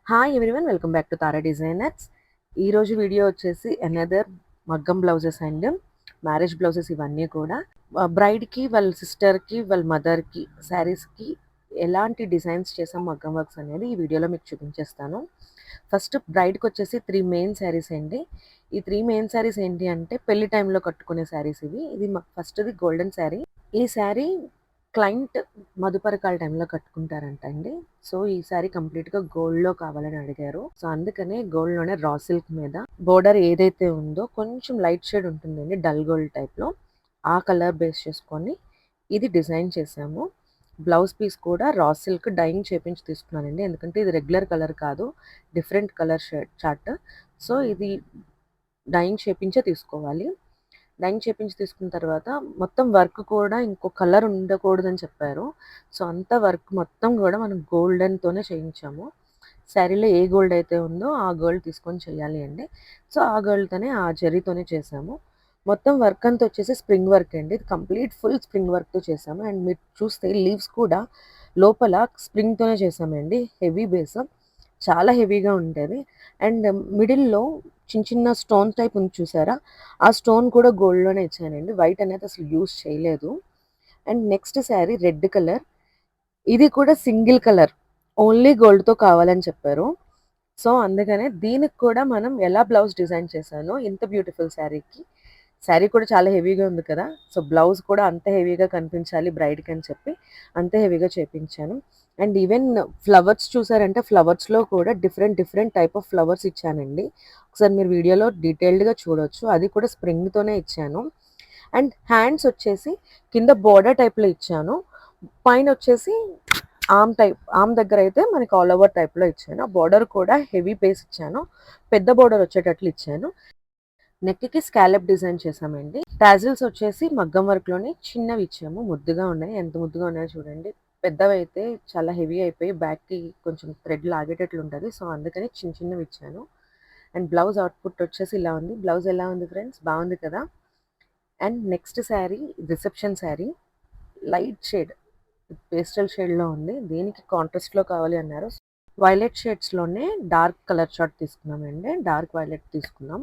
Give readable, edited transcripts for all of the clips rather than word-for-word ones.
Hi everyone, welcome back to Tara designers. ఈరోజు video వచ్చేసి another మగ్గం బ్లౌజెస్ అండ్ మ్యారేజ్ బ్లౌజెస్. ఇవన్నీ కూడా బ్రైడ్కి, వాళ్ళ సిస్టర్కి, వాళ్ళ మదర్కి శారీస్కి ఎలాంటి డిజైన్స్ చేసాం మగ్గం వర్క్స్ అనేది ఈ వీడియోలో మీకు చూపించేస్తాను. ఫస్ట్ బ్రైడ్కి వచ్చేసి 3 మెయిన్ శారీస్ అండి. ఈ 3 మెయిన్ శారీస్ ఏంటి అంటే పెళ్లి టైంలో కట్టుకునే శారీస్ ఇవి. ఇది ఫస్ట్ది గోల్డెన్ శారీ. ఈ శారీ క్లయింట్ మదుపరకాల టైంలో కట్టుకుంటారంట అండి. సో ఈ సారీ కంప్లీట్గా గోల్డ్లో కావాలని అడిగారు. సో అందుకనే గోల్డ్లోనే రా సిల్క్ మీద బోర్డర్ ఏదైతే ఉందో కొంచెం లైట్ షేడ్ ఉంటుందండి, డల్ గోల్డ్ టైప్లో. ఆ కలర్ బేస్ చేసుకొని ఇది డిజైన్ చేసాము. బ్లౌజ్ పీస్ కూడా రా సిల్క్ డైయింగ్ చేపించి తీసుకున్నానండి, ఎందుకంటే ఇది రెగ్యులర్ కలర్ కాదు, different colour shade chart. So ఇది డైయింగ్ చేపించే తీసుకోవాలి. డైయింగ్ చేపించి తీసుకున్న తర్వాత మొత్తం వర్క్ కూడా ఇంకో కలర్ ఉండకూడదని చెప్పారు. సో అంతా వర్క్ మొత్తం కూడా మనం గోల్డెన్తోనే చేయించాము. శారీలో ఏ గోల్డ్ అయితే ఉందో ఆ గోల్డ్ తీసుకొని చేయాలి అండి. సో ఆ గోల్డ్తోనే, ఆ జరీతోనే చేసాము. మొత్తం వర్క్ అంతా వచ్చేసి స్ప్రింగ్ వర్క్ అండి. ఇది కంప్లీట్ ఫుల్ స్ప్రింగ్ వర్క్తో చేసాము. అండ్ మీరు చూస్తే లీవ్స్ కూడా లోపల స్ప్రింగ్తోనే చేసామండి. హెవీ బేస్, చాలా హెవీగా ఉంటుంది. అండ్ మిడిల్లో చిన్న చిన్న స్టోన్ టైప్ ఉంది చూసారా, ఆ స్టోన్ కూడా గోల్డ్లోనే ఇచ్చానండి. వైట్ అనేది అసలు యూస్ చేయలేదు. And next sari red colour. ఇది కూడా సింగిల్ కలర్, ఓన్లీ గోల్డ్తో కావాలని చెప్పారు. సో అందుకనే దీనికి కూడా మనం ఎలా బ్లౌజ్ డిజైన్ చేశానో ఇంత బ్యూటిఫుల్ శారీకి, శారీ కూడా చాలా హెవీగా ఉంది కదా, సో బ్లౌజ్ కూడా అంత హెవీగా కనిపించాలి బ్రైడ్కి అని చెప్పి అంత హెవీగా చేపించాను. అండ్ ఈవెన్ ఫ్లవర్స్ చూసారంటే ఫ్లవర్స్లో కూడా different different type of flowers ఇచ్చానండి. ఒకసారి మీరు వీడియోలో డీటెయిల్డ్గా చూడొచ్చు, అది కూడా స్ప్రింగ్తోనే ఇచ్చాను. అండ్ హ్యాండ్స్ వచ్చేసి కింద బోర్డర్ టైప్లో ఇచ్చాను, పైన వచ్చేసి ఆమ్ దగ్గర అయితే మనకి ఆల్ ఓవర్ టైప్లో ఇచ్చాను. ఆ బోర్డర్ కూడా హెవీ బేస్ ఇచ్చాను, పెద్ద బోర్డర్ వచ్చేటట్లు ఇచ్చాను. నెక్కి స్కాలప్ డిజైన్ చేసామండి. టాజిల్స్ వచ్చేసి మగ్గం వర్క్లోనే చిన్నవి ఇచ్చాము, ముద్దుగా ఉన్నాయి. ఎంత ముద్దుగా ఉన్నాయో చూడండి. పెద్దవి అయితే చాలా హెవీ అయిపోయి బ్యాక్కి కొంచెం థ్రెడ్ లాగేటట్లు ఉంటుంది. సో అందుకని చిన్న చిన్నవి ఇచ్చాను. అండ్ బ్లౌజ్ అవుట్పుట్ వచ్చేసి ఇలా ఉంది. బ్లౌజ్ ఎలా ఉంది ఫ్రెండ్స్, బాగుంది కదా. And next sari reception sari, light shade pastel షేడ్లో ఉంది. దీనికి కాంట్రాస్ట్లో కావాలి అన్నారు. వైలెట్ షేడ్స్లోనే డార్క్ కలర్ చార్ట్ తీసుకున్నామండి. డార్క్ వైలెట్ తీసుకున్నాం.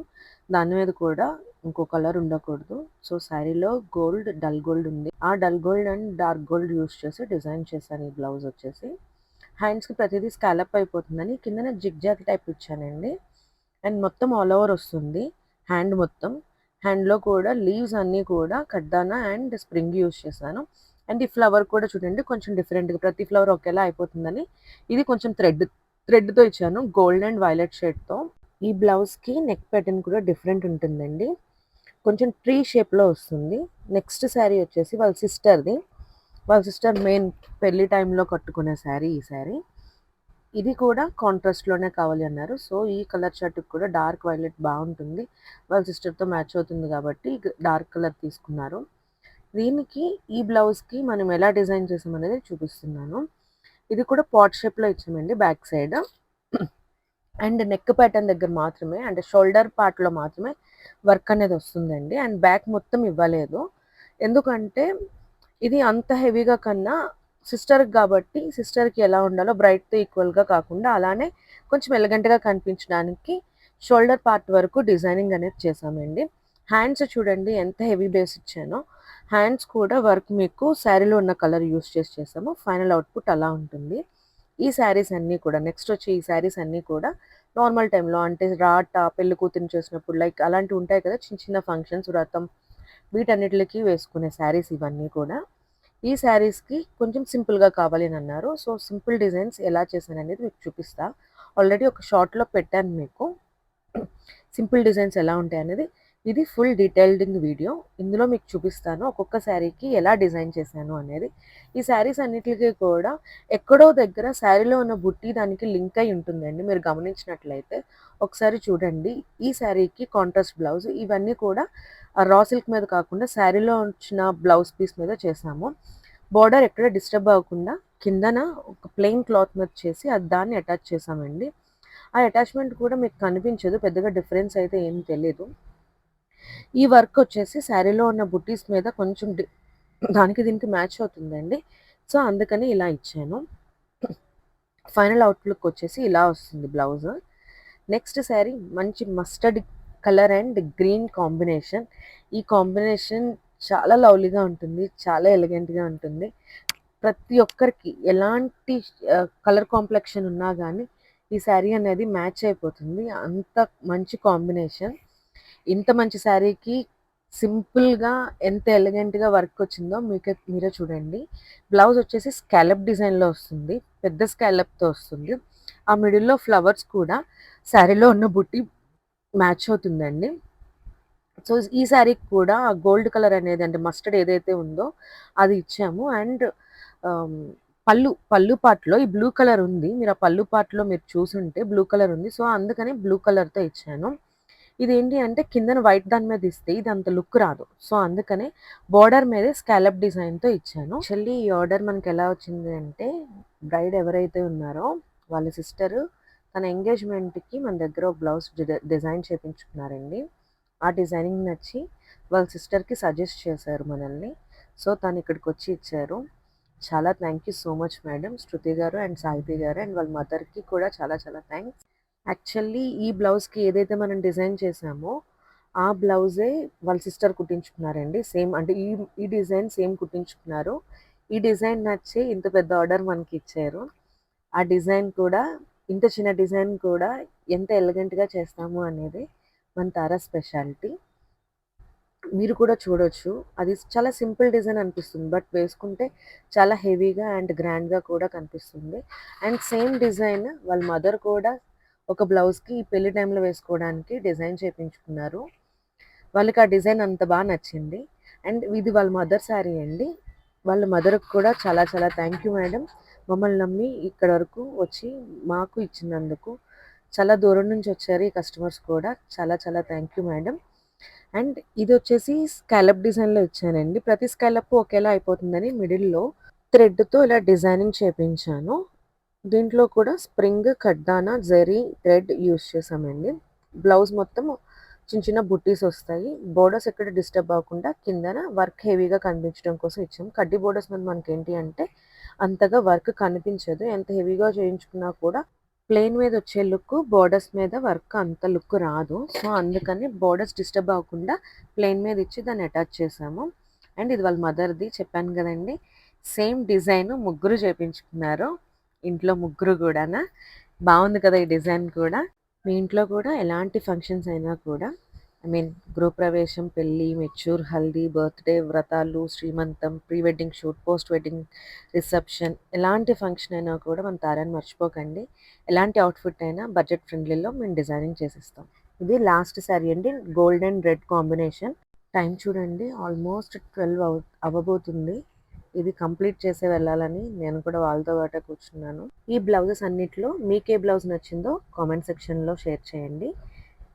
దాని మీద కూడా ఇంకో కలర్ ఉండకూడదు. సో శారీలో గోల్డ్, డల్ గోల్డ్ ఉంది. ఆ dull gold and dark gold use చేసి డిజైన్ చేశాను. ఈ బ్లౌజ్ వచ్చేసి హ్యాండ్స్కి ప్రతిదీ స్కాలప్ అయిపోతుందని కిందన జిగ్ జాగ్ టైప్ ఇచ్చానండి. అండ్ మొత్తం ఆల్ ఓవర్ వస్తుంది హ్యాండ్ మొత్తం. హ్యాండ్లో కూడా లీవ్స్ అన్నీ కూడా కడ్దానా అండ్ స్ప్రింగ్ యూస్ చేశాను. అండ్ ఈ ఫ్లవర్ కూడా చూడండి కొంచెం డిఫరెంట్గా, ప్రతి ఫ్లవర్ ఒకేలా అయిపోతుందని ఇది కొంచెం థ్రెడ్తో ఇచ్చాను, గోల్డ్ అండ్ వైలెట్ షేడ్తో. ఈ బ్లౌజ్కి నెక్ ప్యాటర్న్ కూడా డిఫరెంట్ ఉంటుందండి, కొంచెం ట్రీ షేప్లో వస్తుంది. నెక్స్ట్ శారీ వచ్చేసి వాళ్ళ సిస్టర్ మెయిన్ పెళ్లి టైంలో కట్టుకునే శారీ ఈ శారీ. ఇది కూడా కాంట్రాస్ట్లోనే కావాలి అన్నారు. సో ఈ కలర్ షర్ట్కి కూడా డార్క్ వైలెట్ బాగుంటుంది, వాళ్ళ సిస్టర్తో మ్యాచ్ అవుతుంది కాబట్టి డార్క్ కలర్ తీసుకున్నారు. దీనికి ఈ బ్లౌజ్కి మనం ఎలా డిజైన్ చేసామనేది చూపిస్తున్నాను. ఇది కూడా పాట్ షేప్లో ఇచ్చామండి back side. And neck pattern దగ్గర మాత్రమే, అంటే షోల్డర్ పార్ట్లో మాత్రమే వర్క్ అనేది వస్తుందండి. అండ్ బ్యాక్ మొత్తం ఇవ్వలేదు, ఎందుకంటే ఇది అంత హెవీగా కన్నా సిస్టర్కి కాబట్టి సిస్టర్కి ఎలా ఉండాలో బ్రైట్తో ఈక్వల్గా కాకుండా అలానే కొంచెం ఎలగెంట్గా కనిపించడానికి షోల్డర్ పార్ట్ వరకు డిజైనింగ్ అనేది చేసామండి. హ్యాండ్స్ చూడండి ఎంత హెవీ బేస్ ఇచ్చానో. హ్యాండ్స్ కూడా వర్క్ మీకు శారీలో ఉన్న కలర్ యూస్ చేసాము. ఫైనల్ అవుట్పుట్ అలా ఉంటుంది. ఈ శారీస్ అన్నీ కూడా, నెక్స్ట్ వచ్చి ఈ శారీస్ అన్నీ కూడా నార్మల్ టైంలో, అంటే రాట పెళ్లి కూతురు చేసినప్పుడు లైక్ అలాంటివి ఉంటాయి కదా, చిన్న చిన్న ఫంక్షన్స్, వ్రతం, వీటన్నిటికి వేసుకునే శారీస్ ఇవన్నీ కూడా. ఈ శారీస్కి కొంచెం సింపుల్గా కావాలి అని అన్నారు. సో సింపుల్ డిజైన్స్ ఎలా చేశాను అనేది మీకు చూపిస్తా. ఆల్రెడీ ఒక షార్ట్లో పెట్టాను మీకు సింపుల్ డిజైన్స్ ఎలా ఉంటాయి అనేది. ఇది ఫుల్ డీటెయిల్డ్ వీడియో, ఇందులో మీకు చూపిస్తాను ఒక్కొక్క శారీకి ఎలా డిజైన్ చేశాను అనేది. ఈ శారీస్ అన్నిటికీ కూడా ఎక్కడో దగ్గర శారీలో ఉన్న బుట్టి దానికి లింక్ అయి ఉంటుందండి, మీరు గమనించినట్లయితే ఒకసారి చూడండి. ఈ శారీకి కాంట్రాస్ట్ బ్లౌజ్, ఇవన్నీ కూడా రా సిల్క్ మీద కాకుండా శారీలో వచ్చిన బ్లౌజ్ పీస్ మీద చేసాము. బార్డర్ ఎక్కడ డిస్టర్బ్ అవ్వకుండా కిందన ఒక ప్లెయిన్ క్లాత్ మీద చేసి అది దాన్ని అటాచ్ చేసామండి. ఆ అటాచ్మెంట్ కూడా మీకు కనిపించదు, పెద్దగా డిఫరెన్స్ అయితే ఏం తెలియదు. ఈ వర్క్ వచ్చేసి శారీలో ఉన్న బుట్టీస్ మీద కొంచెం దానికి దీనికి మ్యాచ్ అవుతుందండి. సో అందుకని ఇలా ఇచ్చాను. ఫైనల్ అవుట్లుక్ వచ్చేసి ఇలా వస్తుంది బ్లౌజ్. నెక్స్ట్ శారీ మంచి mustard colour and green combination. ఈ కాంబినేషన్ చాలా లవ్లీగా ఉంటుంది, చాలా ఎలిగెంట్గా ఉంటుంది. ప్రతి ఒక్కరికి ఎలాంటి కలర్ కాంప్లెక్షన్ ఉన్నా కానీ ఈ శారీ అనేది మ్యాచ్ అయిపోతుంది, అంత మంచి కాంబినేషన్. ఇంత మంచి శారీకి సింపుల్గా ఎంత ఎలిగెంట్గా వర్క్ వచ్చిందో మీరే చూడండి. బ్లౌజ్ వచ్చేసి స్కాలప్ డిజైన్లో వస్తుంది, పెద్ద స్కాలప్తో వస్తుంది. ఆ మిడిల్లో ఫ్లవర్స్ కూడా శారీలో ఉన్న బుట్టి మ్యాచ్ అవుతుందండి. సో ఈ శారీకి కూడా గోల్డ్ కలర్ అనేది అంటే మస్టర్డ్ ఏదైతే ఉందో అది ఇచ్చాము. అండ్ పళ్ళు పార్ట్లో ఈ బ్లూ కలర్ ఉంది, మీరు ఆ పళ్ళు పార్ట్లో మీరు చూసుంటే బ్లూ కలర్ ఉంది. సో అందుకని బ్లూ కలర్తో ఇచ్చాను. ఇదేంటి అంటే కిందన వైట్ దాని మీద ఇస్తే ఇది అంత లుక్ రాదు, సో అందుకనే బార్డర్ మీదే స్కాలప్ డిజైన్తో ఇచ్చాను. యాక్చువల్లీ ఈ ఆర్డర్ మనకి ఎలా వచ్చింది అంటే, బ్రైడ్ ఎవరైతే ఉన్నారో వాళ్ళ సిస్టర్ తన ఎంగేజ్మెంట్కి మన దగ్గర ఒక బ్లౌజ్ డిజైన్ చేయించుకున్నారండి. ఆ డిజైనింగ్ నచ్చి వాళ్ళ సిస్టర్కి సజెస్ట్ చేశారు మనల్ని. సో తను ఇక్కడికి వచ్చి ఇచ్చారు. చాలా thank you so much madam, Shruti గారు అండ్ సాహితి గారు, అండ్ వాళ్ళ మదర్కి కూడా చాలా చాలా థ్యాంక్స్. యాక్చువల్లీ ఈ బ్లౌజ్కి ఏదైతే మనం డిజైన్ చేసామో ఆ బ్లౌజే వాళ్ళ సిస్టర్ కుట్టించుకున్నారండి. సేమ్ అంటే ఈ డిజైన్ సేమ్ కుట్టించుకున్నారు. ఈ డిజైన్ నచ్చి ఇంత పెద్ద ఆర్డర్ మనకి ఇచ్చారు. ఆ డిజైన్ కూడా ఇంత చిన్న డిజైన్ కూడా ఎంత ఎలిగెంట్గా చేస్తాము అనేది మన తారా స్పెషాలిటీ. మీరు కూడా చూడొచ్చు, అది చాలా సింపుల్ డిజైన్ అనిపిస్తుంది, బట్ వేసుకుంటే చాలా హెవీగా అండ్ గ్రాండ్గా కూడా కనిపిస్తుంది. అండ్ సేమ్ డిజైన్ వాళ్ళ మదర్ కూడా ఒక బ్లౌజ్కి పెళ్లి టైంలో వేసుకోవడానికి డిజైన్ చేయించుకున్నారు. వాళ్ళకి ఆ డిజైన్ అంత బాగా నచ్చింది. అండ్ ఇది వాళ్ళ మదర్ శారీ అండి. వాళ్ళ మదర్కి కూడా చాలా చాలా థ్యాంక్ యూ మేడం, మమ్మల్ని నమ్మి ఇక్కడ వరకు వచ్చి మాకు ఇచ్చినందుకు. చాలా దూరం నుంచి వచ్చారు ఈ కస్టమర్స్ కూడా, చాలా చాలా థ్యాంక్ యూ మేడం. అండ్ ఇది వచ్చేసి స్కాలప్ డిజైన్లో ఇచ్చానండి. ప్రతి స్కాలప్ ఒకేలా అయిపోతుందని మిడిల్లో థ్రెడ్తో ఇలా డిజైనింగ్ చేపించాను. దీంట్లో కూడా స్ప్రింగ్, కడ్దానా, జరీ థ్రెడ్ యూస్ చేసామండి. బ్లౌజ్ మొత్తం చిన్న చిన్న బుట్టీస్ వస్తాయి. బోర్డర్స్ ఎక్కడ డిస్టర్బ్ అవ్వకుండా కిందన వర్క్ హెవీగా కనిపించడం కోసం ఇచ్చాము. కడ్డీ బోర్డర్స్ మీద మనకి ఏంటి అంటే అంతగా వర్క్ కనిపించదు, ఎంత హెవీగా చేయించుకున్నా కూడా ప్లెయిన్ మీద వచ్చే లుక్, బోర్డర్స్ మీద వర్క్ అంత లుక్ రాదు. సో అందుకని బోర్డర్స్ డిస్టర్బ్ అవ్వకుండా ప్లెయిన్ మీద ఇచ్చి దాన్ని అటాచ్ చేసాము. అండ్ ఇది వాళ్ళ మదర్ది చెప్పాను కదండి, సేమ్ డిజైన్ ముగ్గురు చేయించుకున్నారు ఇంట్లో, ముగ్గురు కూడా. బాగుంది కదా ఈ డిజైన్ కూడా. మీ ఇంట్లో కూడా ఎలాంటి ఫంక్షన్స్ అయినా కూడా, ఐ మీన్ గృహప్రవేశం, పెళ్ళి, మెచ్యూర్, హల్దీ, బర్త్డే, వ్రతాలు, శ్రీమంతం, pre wedding shoot, post wedding reception, ఎలాంటి ఫంక్షన్ అయినా కూడా మన తారాన్ని మర్చిపోకండి. ఎలాంటి అవుట్ఫిట్ అయినా బడ్జెట్ ఫ్రెండ్లీలో మేము డిజైనింగ్ చేసిస్తాం. ఇది లాస్ట్ శారీ అండి, gold and red combination. Time చూడండి, ఆల్మోస్ట్ 12 అవ్వబోతుంది. ఇది కంప్లీట్ చేసే వెళ్ళాలని నేను కూడా వాళ్ళతో పాటే కూర్చున్నాను. ఈ బ్లౌజెస్ అన్నిట్లో మీకు ఏ బ్లౌజ్ నచ్చిందో కామెంట్ సెక్షన్లో షేర్ చేయండి.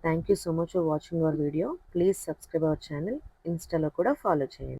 Thank you so much for watching our video. Please subscribe our channel. ఇన్స్టాలో కూడా ఫాలో చేయండి.